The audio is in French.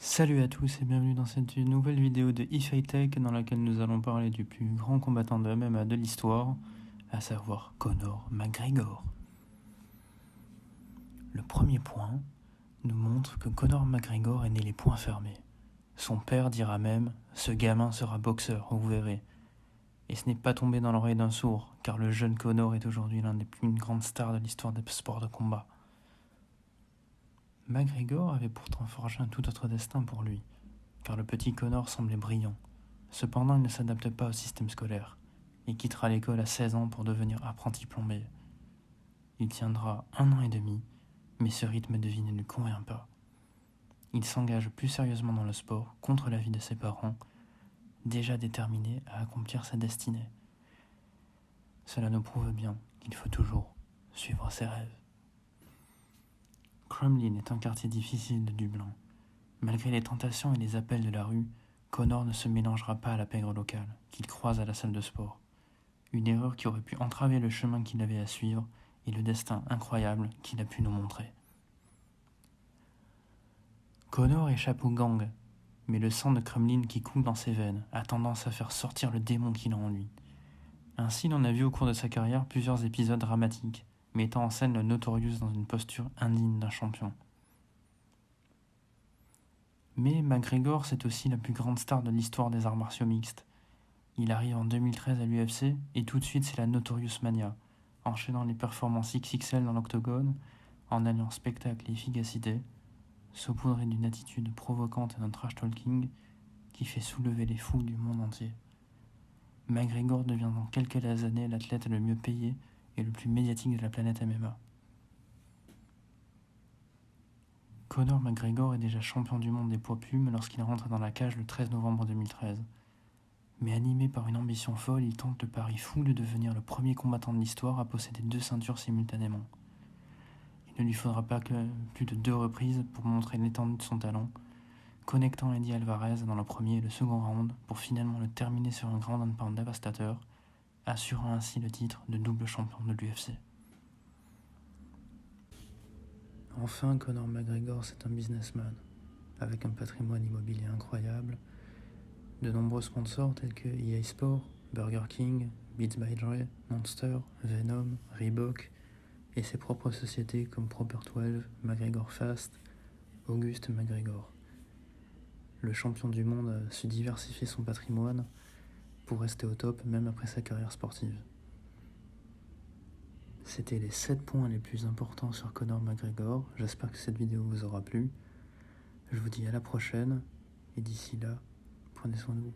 Salut à tous et bienvenue dans cette nouvelle vidéo de If I Tech dans laquelle nous allons parler du plus grand combattant de MMA de l'histoire, à savoir Conor McGregor. Le premier point nous montre que Conor McGregor est né les poings fermés. Son père dira même « ce gamin sera boxeur, vous verrez ». Et ce n'est pas tombé dans l'oreille d'un sourd, car le jeune Conor est aujourd'hui l'un des plus grandes stars de l'histoire des sports de combat. McGregor avait pourtant forgé un tout autre destin pour lui, car le petit Conor semblait brillant. Cependant, il ne s'adapte pas au système scolaire. Il quittera l'école à 16 ans pour devenir apprenti plombier. Il tiendra 1 an et demi, mais ce rythme de vie ne lui convient pas. Il s'engage plus sérieusement dans le sport, contre l'avis de ses parents, déjà déterminé à accomplir sa destinée. Cela nous prouve bien qu'il faut toujours suivre ses rêves. Crumlin est un quartier difficile de Dublin. Malgré les tentations et les appels de la rue, Conor ne se mélangera pas à la pègre locale, qu'il croise à la salle de sport. Une erreur qui aurait pu entraver le chemin qu'il avait à suivre et le destin incroyable qu'il a pu nous montrer. Conor échappe au gang, mais le sang de Crumlin qui coule dans ses veines a tendance à faire sortir le démon qu'il a en lui. Ainsi, l'on a vu au cours de sa carrière plusieurs épisodes dramatiques, mettant en scène le Notorious dans une posture indigne d'un champion. Mais McGregor, c'est aussi la plus grande star de l'histoire des arts martiaux mixtes. Il arrive en 2013 à l'UFC et tout de suite c'est la Notorious Mania, enchaînant les performances XXL dans l'octogone, en alliant spectacle et efficacité, saupoudré d'une attitude provocante et d'un trash talking qui fait soulever les foules du monde entier. McGregor devient dans quelques années l'athlète le mieux payé et le plus médiatique de la planète MMA. Conor McGregor est déjà champion du monde des poids plumes lorsqu'il rentre dans la cage le 13 novembre 2013. Mais animé par une ambition folle, il tente le pari fou de devenir le premier combattant de l'histoire à posséder 2 ceintures simultanément. Il ne lui faudra pas que plus de 2 reprises pour montrer l'étendue de son talent, connectant Eddie Alvarez dans le premier et le second round pour finalement le terminer sur un ground and pound dévastateur, assurant ainsi le titre de double champion de l'UFC. Enfin, Conor McGregor, c'est un businessman, avec un patrimoine immobilier incroyable, de nombreux sponsors tels que EA Sports, Burger King, Beats by Dre, Monster, Venom, Reebok, et ses propres sociétés comme Proper 12, McGregor Fast, Auguste McGregor. Le champion du monde a su diversifier son patrimoine pour rester au top même après sa carrière sportive. C'était les 7 points les plus importants sur Conor McGregor. J'espère que cette vidéo vous aura plu. Je vous dis à la prochaine et d'ici là, prenez soin de vous.